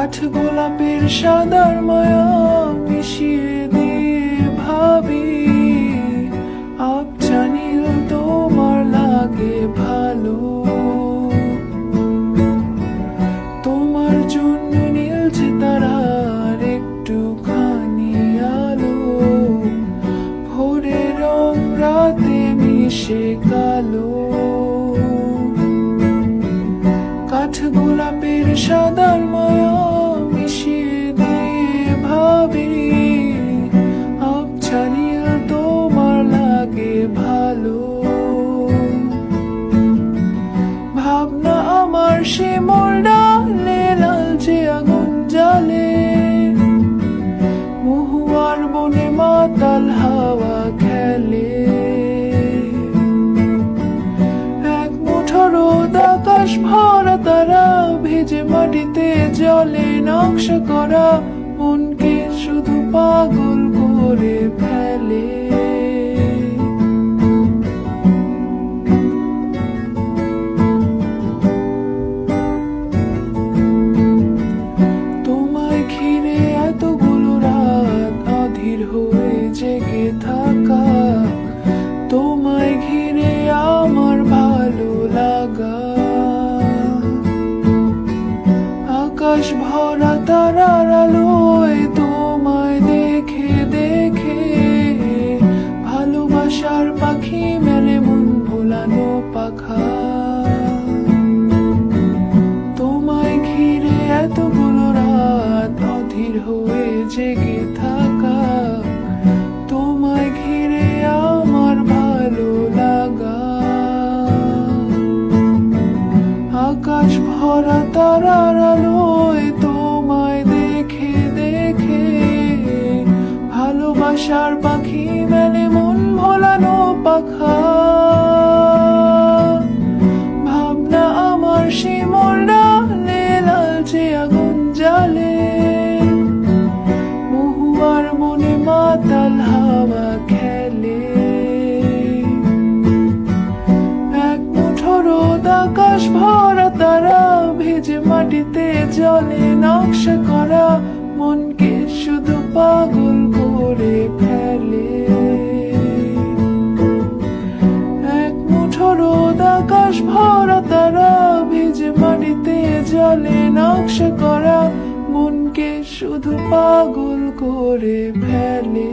কাঠগোলাপের সাদার মায়া মিশিয়ে দিয়ে ভাবি আবছা নীল তোমার লাগে ভালো। তোমার জন্য নীলছে তারার একটুখানি আলো, ভোরের রং রাতে মিশে কালো। কাঠগোলাপের সাদার মায়া মিশিয়ে দিয়ে ভাবি আবছা নীল তোমার লাগে ভালো। ভাবনা আমার শিমুল ডালে লালচে আগুন জ্বালে, মহুয়ার বনে মাতাল হাওয়া খেলে। এক মুঠো রোদ আকাশ ভরা তারা ভেজে মাটিতে জলে নকশা করা মনকে শুধু পাগল করে ফেলে। তোমায় ঘিরে এতগুলো রাত অধীর হয়ে জেগে থাকা, তোমায় ঘিরে আমার ভালো লাগা। আকাশ ভরা তারার আলোয় তোমায় দেখে দেখে ভালোবাসার পাখি মেলে মন ভোলানো পাখা। তোমায় ঘিরে এতগুলো রাত অধীর হয়ে জেগে থাকা, তোমায় ঘিরে আমার ভালো লাগা। আকাশ ভরা তারার আলোয় তোমায় দেখে দেখে ভালোবাসার পাখি মেলে মন ভোলানো পাখা। ভাবনা আমার শিমুল ডালে লালচে আগুন জ্বালে, মহুয়ার মনে মাতাল হাওয়া খেলে। এক মুঠো রোদ আকাশ ভরা তারা ভেজে মাটিতে জলে নকশা করা মনকে শুধু পাগল করে ফেলে। এক মুঠো রোদ আকাশ ভরা তারা ভেজে মাটিতে জলে নকশা করা মনকে শুধু পাগল করে ফেলে।